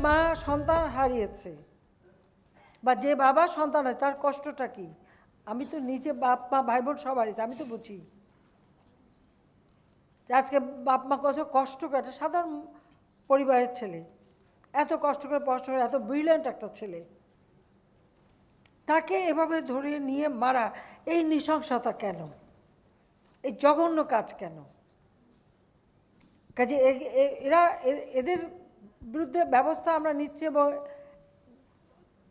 মা সন্তান হারিয়েছে বা যে বাবা সন্তান আছে তার কষ্টটা কি? আমি তো নিজে বাপ মা ভাই বোন সব হারিয়েছি, আমি তো বুঝি আজকে বাপ মা কত কষ্ট করে, একটা সাধারণ পরিবারের ছেলে এত কষ্ট করে পড়াশোনা করে, এত ব্রিলিয়েন্ট একটা ছেলে, তাকে এভাবে ধরে নিয়ে মারা, এই নৃশংসতা কেন? এই জঘন্য কাজ কেন? কাজে এরা এদের বিরুদ্ধে ব্যবস্থা আমরা নিচ্ছি এবং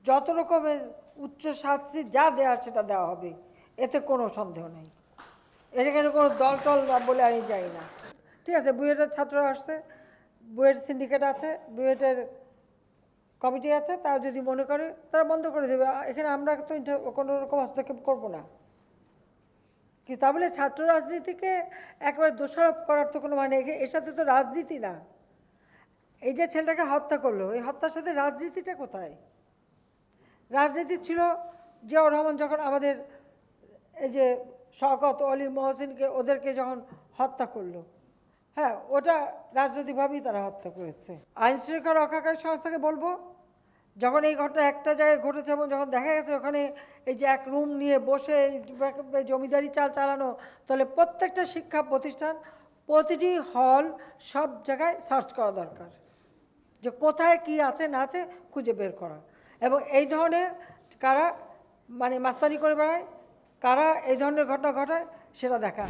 যত রকমের উচ্চ শাস্তি যা দেওয়ার সেটা দেওয়া হবে, এতে কোনো সন্দেহ নেই। এখানে কোনো দল টল বলে আমি যাই না। ঠিক আছে, বুয়েটের ছাত্ররা আসছে, বুয়েট সিন্ডিকেট আছে, বুয়েটের কমিটি আছে, তারা যদি মনে করে তারা বন্ধ করে দেবে। এখানে আমরা তো কোনো রকম হস্তক্ষেপ করবো না। কি তা বলে ছাত্র রাজনীতিকে একেবারে দোষারোপ করার তো কোনো মানে, এর সাথে তো রাজনীতি না। এই যে ছেলেটাকে হত্যা করলো, এই হত্যার সাথে রাজনীতিটা কোথায়? রাজনীতি ছিল জিয়াউর রহমান যখন আমাদের এই যে শওকত, অলি, মহসিনকে, ওদেরকে যখন হত্যা করলো, হ্যাঁ ওটা রাজনৈতিকভাবেই তারা হত্যা করেছে। আইন শৃঙ্খলা রক্ষাকারী সংস্থাকে বলবো, যখন এই ঘটনা একটা জায়গায় ঘটেছে এবং যখন দেখা গেছে ওখানে এই যে এক রুম নিয়ে বসে জমিদারি চাল চালানো, তাহলে প্রত্যেকটা শিক্ষা প্রতিষ্ঠান, প্রতিটি হল, সব জায়গায় সার্চ করা দরকার, যে কোথায় কি আছে না আছে খুঁজে বের করা, এবং এই ধরনের কারা মানে মাস্তানি করে বেড়ায়, কারা এই ধরনের ঘটনা ঘটায় সেটা দেখা।